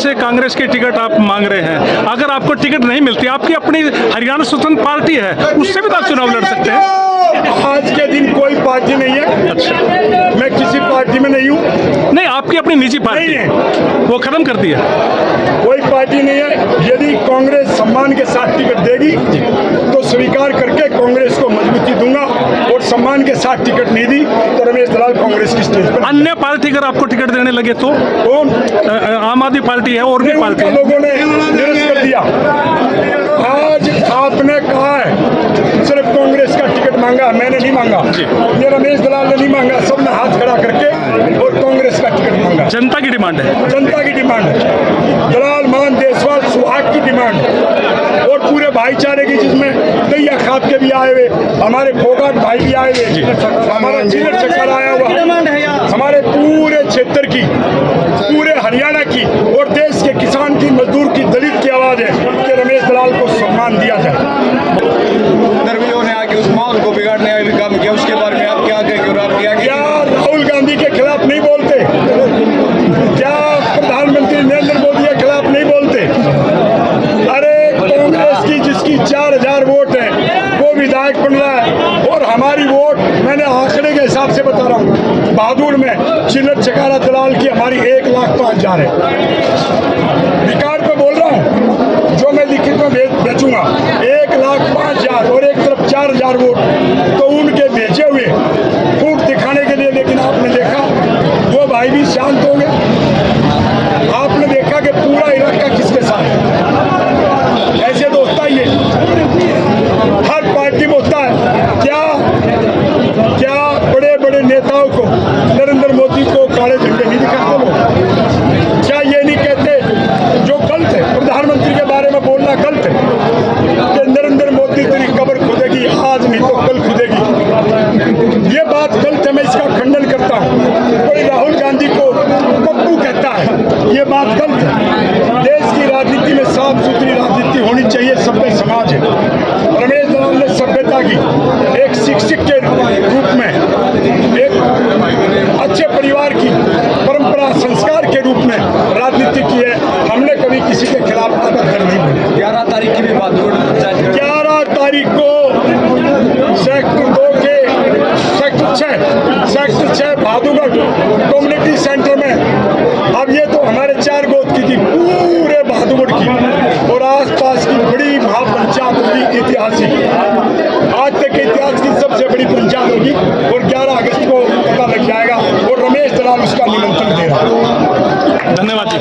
से कांग्रेस की टिकट आप मांग रहे हैं, अगर आपको टिकट नहीं मिलती, आपकी अपनी हरियाणा स्वतंत्र पार्टी है, उससे भी तो आप चुनाव लड़ सकते हैं। आज के दिन कोई पार्टी नहीं है। अच्छा, मैं किसी पार्टी में नहीं हूँ। नहीं, आपकी अपनी निजी पार्टी नहीं है, वो खत्म कर दिया। कोई पार्टी नहीं है। यदि कांग्रेस सम्मान के साथ टिकट देगी तो स्वीकार करके कांग्रेस को मजबूती दूंगा, और सम्मान के साथ टिकट नहीं दी तो रमेश दलाल कांग्रेस की स्टेज पर। अन्य पार्टी अगर आपको टिकट देने लगे तो? कौन? आम आदमी पार्टी है और भी पार्टी है। लोगों ने निरस्त कर दिया। आज आपने कहा है सिर्फ कांग्रेस का टिकट मांगा, मैंने नहीं मांगा, ये रमेश दलाल ने नहीं मांगा, सबने हाथ खड़ा करके और कांग्रेस का टिकट मांगा। जनता की डिमांड है, जनता की डिमांड है, दलाल मान देशवाल सुहाग की डिमांड है, और पूरे भाईचारे की, जिसमें दैया खाप के भी आए हुए, हमारे फोगाट भाई भी आए हुए, हमारा चिलर चक्कर आया हुआ, हमारे पूरे क्षेत्र की, पूरे हरियाणा की और देश के किसान की, मजदूर की, दलित की आवाज है कि रमेश दलाल को सम्मान दिया जाए। धर्मियों ने आके उस माहौल को बिगाड़ने का काम किया, उसके बारे में आप क्या कहेंगे? और आप क्या राहुल गांधी के खिलाफ नहीं बोलते? क्या प्रधानमंत्री नरेंद्र मोदी के खिलाफ नहीं बोलते? अरे कांग्रेस की जिसकी 4000 वोट है वो विधायक बन रहा है, और हमारी वोट, मैंने आंकड़े के हिसाब से बता रहा हूँ, बहादुर में चिल्लर चकारा दलाल की हमारी 1,05,000 है। रिकॉर्ड पे बोल रहा हूँ, जो मैं लिखित में बेचूंगा, 1,05,000 और एक तरफ 4000 वोट तो उनके भेजे हुए फूट दिखाने के लिए। लेकिन आपने देखा वो भाई भी शांत हो गए। आपने देखा कि पूरा इलाका किसके साथ है। ऐसे तो होता ही है, हर पार्टी में होता है। क्या बड़े बड़े नेताओं को, नरेंद्र मोदी को काले झंडे नहीं दिखाते लोग? क्या ये नहीं कहते जो गलत है, प्रधानमंत्री के बारे में बोलना गलत है कि नरेंद्र मोदी तेरी कब्र खुदेगी, आज नहीं तो कल खुदेगी? ये बात गलत है, मैं इसका खंडन करता हूँ। कोई राहुल गांधी को पप्पू कहता है, ये बात गलत है। देश की राजनीति में साफ सुथरी राजनीति होनी चाहिए, सभ्य समाज है। रमेश दलाल ने सभ्यता की, एक शिक्षक के रूप में, एक अच्छे परिवार की परंपरा संस्कार के रूप में राजनीति की है। हमने कभी किसी के खिलाफ आदत नहीं बोली। 11 तारीख की भी बात, 11 तारीख को सेक्टर 2 के सेक्टर 6 भादुगढ़ कम्युनिटी सेंटर में, अब ये तो हमारे 4 गोद की थी, पूरे भादुगढ़ की और आसपास की बड़ी महापंचायत होगी, ऐतिहासिक, आज तक के इतिहास की सबसे बड़ी पंचायत होगी, और 11 अगस्त को पता लग जाएगा, और रमेश दलाल उसका निमंत्रण दे रहा है। धन्यवाद जी।